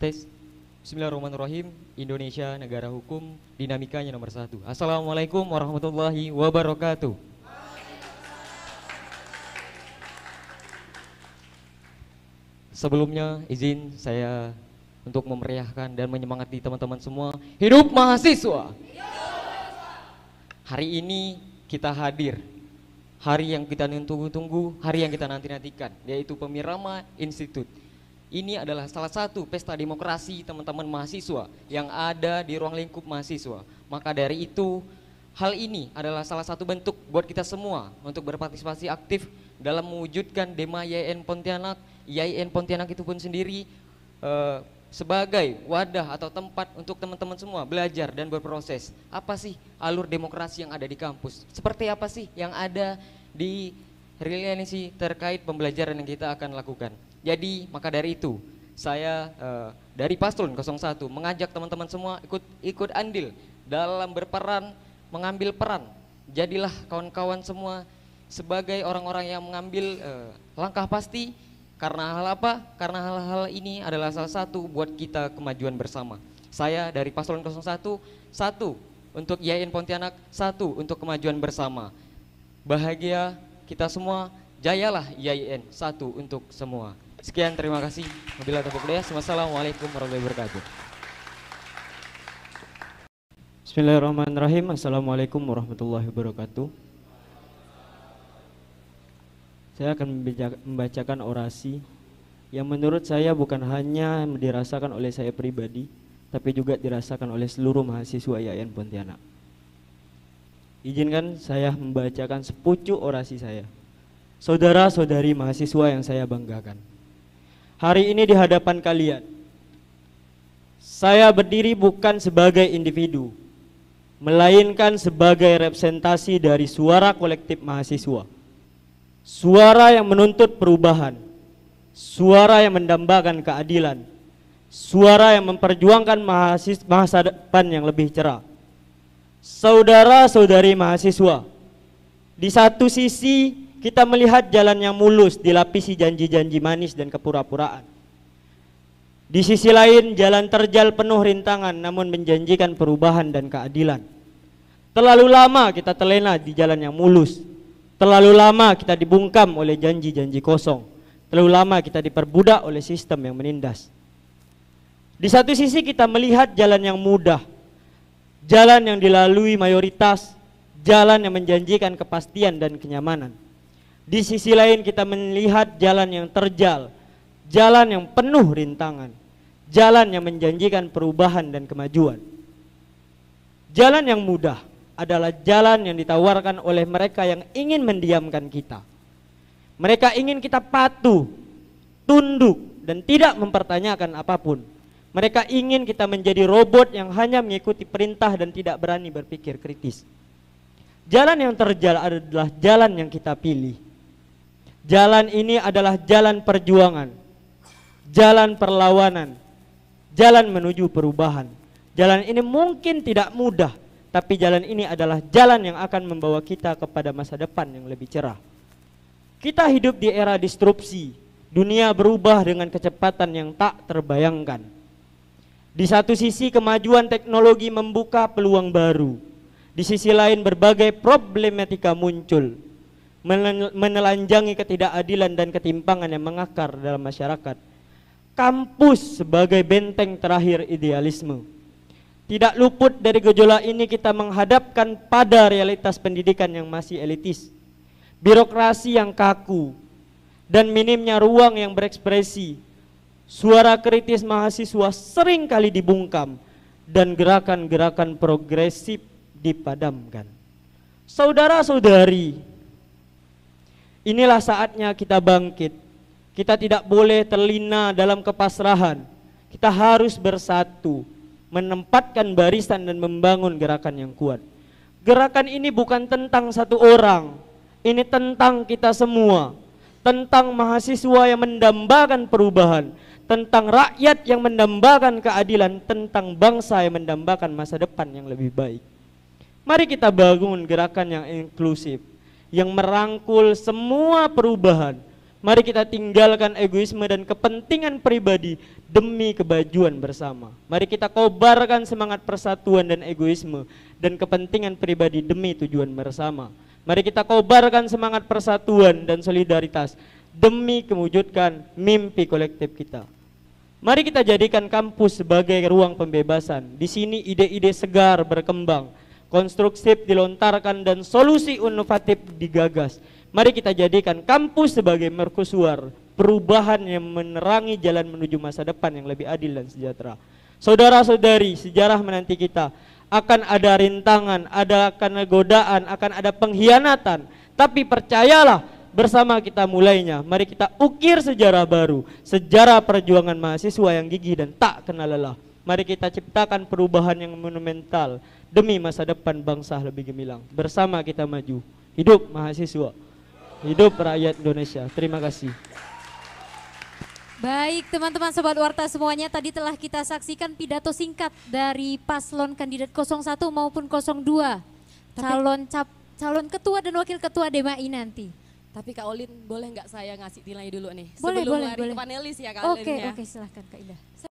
Tes. Bismillahirrahmanirrahim. Indonesia negara hukum, dinamikanya nomor 1. Assalamualaikum warahmatullahi wabarakatuh. Sebelumnya izin saya untuk memeriahkan dan menyemangati teman-teman semua. Hidup mahasiswa. Hari ini kita hadir, hari yang kita tunggu-tunggu, hari yang kita nanti-nantikan, yaitu Pemirama Institute. Ini adalah salah satu pesta demokrasi teman-teman mahasiswa yang ada di ruang lingkup mahasiswa. Maka dari itu, hal ini adalah salah satu bentuk buat kita semua untuk berpartisipasi aktif dalam mewujudkan Dema YIN Pontianak. YIN Pontianak itu pun sendiri sebagai wadah atau tempat untuk teman-teman semua belajar dan berproses. Apa sih alur demokrasi yang ada di kampus? Seperti apa sih yang ada di reliansi terkait pembelajaran yang kita akan lakukan? Jadi maka dari itu saya dari Paslon 01 mengajak teman-teman semua ikut andil dalam berperan, mengambil peran. Jadilah kawan-kawan semua sebagai orang-orang yang mengambil langkah pasti. Karena hal apa? Karena hal-hal ini adalah salah satu buat kita kemajuan bersama. Saya dari Paslon 01, satu untuk YIN Pontianak, satu untuk kemajuan bersama. Bahagia kita semua, jayalah YIN, satu untuk semua. Sekian, terima kasih. Wabillahi taufiq wal hidayah. Wassalamualaikum warahmatullahi wabarakatuh. Bismillahirrahmanirrahim. Assalamualaikum warahmatullahi wabarakatuh. Saya akan membacakan orasi yang menurut saya bukan hanya dirasakan oleh saya pribadi, tapi juga dirasakan oleh seluruh mahasiswa YIN Pontianak. Izinkan saya membacakan sepucuk orasi saya. Saudara-saudari mahasiswa yang saya banggakan, hari ini di hadapan kalian, saya berdiri bukan sebagai individu, melainkan sebagai representasi dari suara kolektif mahasiswa. Suara yang menuntut perubahan, suara yang mendambakan keadilan, suara yang memperjuangkan masa depan yang lebih cerah. Saudara-saudari mahasiswa, di satu sisi kita melihat jalan yang mulus dilapisi janji-janji manis dan kepura-puraan. Di sisi lain jalan terjal penuh rintangan namun menjanjikan perubahan dan keadilan. Terlalu lama kita terlena di jalan yang mulus. Terlalu lama kita dibungkam oleh janji-janji kosong. Terlalu lama kita diperbudak oleh sistem yang menindas. Di satu sisi kita melihat jalan yang mudah, jalan yang dilalui mayoritas, jalan yang menjanjikan kepastian dan kenyamanan. Di sisi lain kita melihat jalan yang terjal, jalan yang penuh rintangan, jalan yang menjanjikan perubahan dan kemajuan. Jalan yang mudah adalah jalan yang ditawarkan oleh mereka yang ingin mendiamkan kita. Mereka ingin kita patuh, tunduk, dan tidak mempertanyakan apapun. Mereka ingin kita menjadi robot yang hanya mengikuti perintah dan tidak berani berpikir kritis. Jalan yang terjal adalah jalan yang kita pilih. Jalan ini adalah jalan perjuangan, jalan perlawanan, jalan menuju perubahan. Jalan ini mungkin tidak mudah, tapi jalan ini adalah jalan yang akan membawa kita kepada masa depan yang lebih cerah. Kita hidup di era disrupsi, dunia berubah dengan kecepatan yang tak terbayangkan. Di satu sisi kemajuan teknologi membuka peluang baru, di sisi lain berbagai problematika muncul, menelanjangi ketidakadilan dan ketimpangan yang mengakar dalam masyarakat. Kampus sebagai benteng terakhir idealisme. Tidak luput dari gejolak ini kita menghadapkan pada realitas pendidikan yang masih elitis, birokrasi yang kaku, dan minimnya ruang yang berekspresi. Suara kritis mahasiswa sering kali dibungkam dan gerakan-gerakan progresif dipadamkan. Saudara-saudari, inilah saatnya kita bangkit. Kita tidak boleh terlena dalam kepasrahan. Kita harus bersatu, menempatkan barisan dan membangun gerakan yang kuat. Gerakan ini bukan tentang satu orang, ini tentang kita semua, tentang mahasiswa yang mendambakan perubahan, tentang rakyat yang mendambakan keadilan, tentang bangsa yang mendambakan masa depan yang lebih baik. Mari kita bangun gerakan yang inklusif, yang merangkul semua perubahan. Mari kita tinggalkan egoisme dan kepentingan pribadi demi kebajuan bersama. Mari kita kobarkan semangat persatuan dan egoisme dan kepentingan pribadi demi tujuan bersama. Mari kita kobarkan semangat persatuan dan solidaritas demi mewujudkan mimpi kolektif kita. Mari kita jadikan kampus sebagai ruang pembebasan. Di sini ide-ide segar berkembang, konstruktif dilontarkan dan solusi inovatif digagas. Mari kita jadikan kampus sebagai mercusuar perubahan yang menerangi jalan menuju masa depan yang lebih adil dan sejahtera. Saudara-saudari, sejarah menanti kita. Akan ada rintangan, akan godaan, akan ada pengkhianatan. Tapi percayalah, bersama kita mulainya. Mari kita ukir sejarah baru, sejarah perjuangan mahasiswa yang gigih dan tak kenal lelah. Mari kita ciptakan perubahan yang monumental demi masa depan bangsa lebih gemilang. Bersama kita maju. Hidup mahasiswa, hidup rakyat Indonesia. Terima kasih. Baik teman-teman sobat warta semuanya, tadi telah kita saksikan pidato singkat dari paslon kandidat 01 maupun 02, calon ketua dan wakil ketua DMAI nanti. Tapi Kak Olin boleh nggak saya ngasih nilai dulu nih? Boleh, Sebelum boleh, lari boleh. ke panelis ya Kak Olin Oke, ya. silahkan Kak Indah.